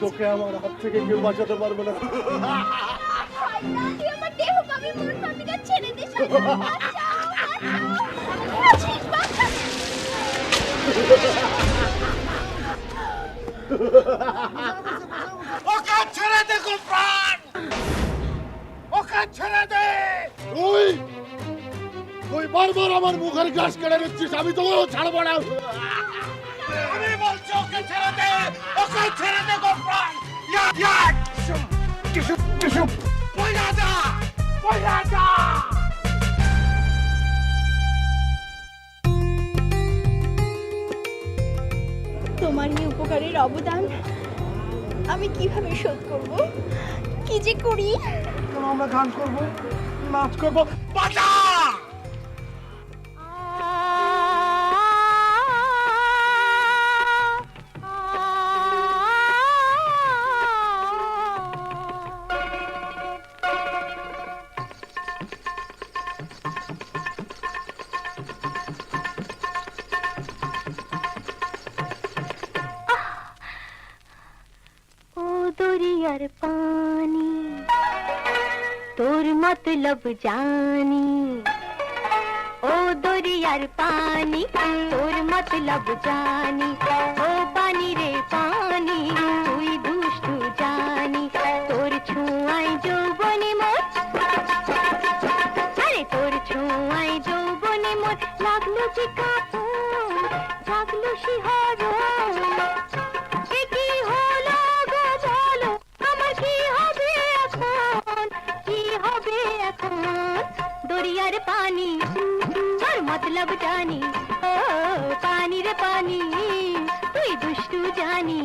তোকে আমার হাত থেকে কেউ বাঁচাতে পারবে না। তুই আমার দেহ পাবি, মন পাবি না, ছেড়ে দে শয়তান, বাঁচাও। ওকে ছেড়ে দে গোপাল, ওকে ছেড়ে দে। তুই বারবার আমার মুখের গ্লাস কেড়ে নিচ্ছিস, আমি তোকেও ছাড়বো না। আমি বলছি ওকে ছেড়ে দে, ওকে ছেড়ে দে গোপাল। পয়লা যা, পয়লা যা। তোমার এই উপকারের অবদান আমি কিভাবে শোধ করব, কি যে করি। আমরা গান করবো, নাচ করবো। বাজা। दरियार पानी तोर मतलब जानी, ओ दरियार पानी तोर मतलब जानी, ओ पानी रे पानी तुई दुष्टु जानी, तोर छुआई যৌবনে মোর, আরে তোর ছুঁয়াই যৌবনে মোর লাগলো যে কাপন, জাগলো শিহরণ। दरियार पानी और मतलब जानी, ओ पानी रे पानी तुई दुष्टु जानी।